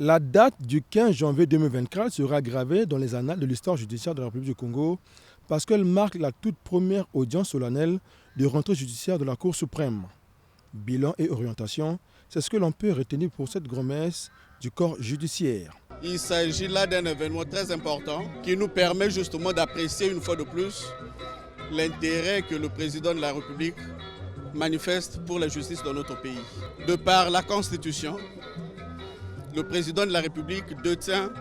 La date du 15 janvier 2024 sera gravée dans les annales de l'histoire judiciaire de la République du Congo parce qu'elle marque la toute première audience solennelle de rentrée judiciaire de la Cour suprême. Bilan et orientation, c'est ce que l'on peut retenir pour cette grand-messe du corps judiciaire. Il s'agit là d'un événement très important qui nous permet justement d'apprécier une fois de plus l'intérêt que le président de la République manifeste pour la justice dans notre pays. De par la Constitution, le président de la République détient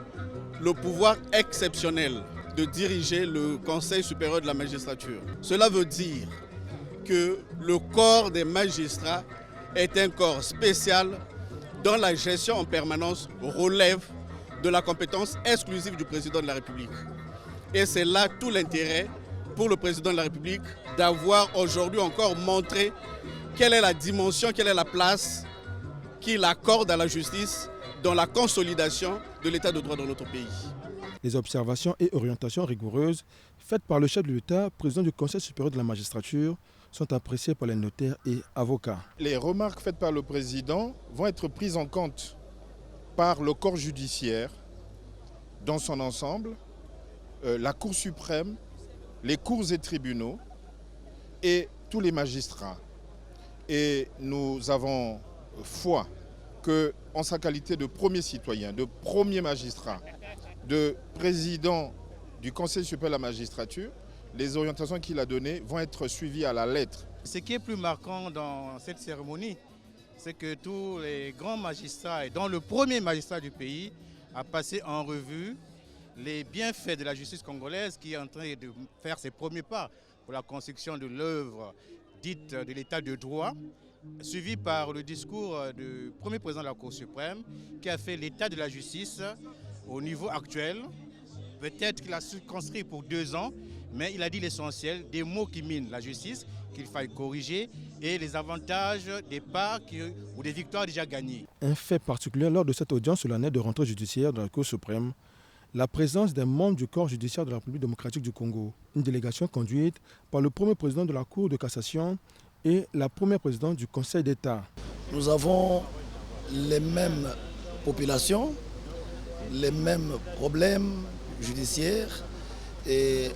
le pouvoir exceptionnel de diriger le Conseil supérieur de la magistrature. Cela veut dire que le corps des magistrats est un corps spécial dont la gestion en permanence relève de la compétence exclusive du président de la République. Et c'est là tout l'intérêt pour le président de la République d'avoir aujourd'hui encore montré quelle est la dimension, quelle est la place qu'il accorde à la justice dans la consolidation de l'état de droit dans notre pays. Les observations et orientations rigoureuses faites par le chef de l'État, président du Conseil supérieur de la magistrature, sont appréciées par les notaires et avocats. Les remarques faites par le président vont être prises en compte par le corps judiciaire dans son ensemble, la Cour suprême, les cours et tribunaux et tous les magistrats. Et nous avons foi que, en sa qualité de premier citoyen, de premier magistrat, de président du Conseil supérieur de la magistrature, les orientations qu'il a données vont être suivies à la lettre. Ce qui est plus marquant dans cette cérémonie, c'est que tous les grands magistrats, et dont le premier magistrat du pays, a passé en revue les bienfaits de la justice congolaise qui est en train de faire ses premiers pas pour la construction de l'œuvre dite de l'état de droit, suivi par le discours du premier président de la Cour suprême qui a fait l'état de la justice au niveau actuel. Peut-être qu'il a circonscrit pour 2 ans, mais il a dit l'essentiel, des mots qui minent la justice, qu'il faille corriger, et les avantages des pas ou des victoires déjà gagnées. Un fait particulier lors de cette audience solennelle de rentrée judiciaire de la Cour suprême, la présence des membres du corps judiciaire de la République démocratique du Congo, une délégation conduite par le premier président de la Cour de cassation et la première présidente du Conseil d'État. Nous avons les mêmes populations, les mêmes problèmes judiciaires et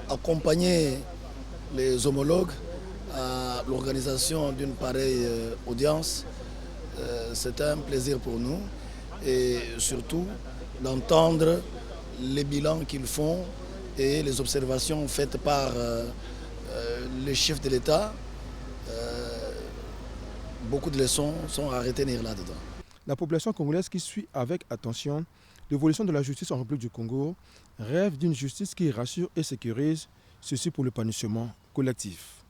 accompagner les homologues à l'organisation d'une pareille audience, c'est un plaisir pour nous et surtout d'entendre les bilans qu'ils font et les observations faites par les chefs de l'État. Beaucoup de leçons sont à retenir là-dedans. La population congolaise qui suit avec attention l'évolution de la justice en République du Congo rêve d'une justice qui rassure et sécurise, ceci pour l'épanouissement collectif.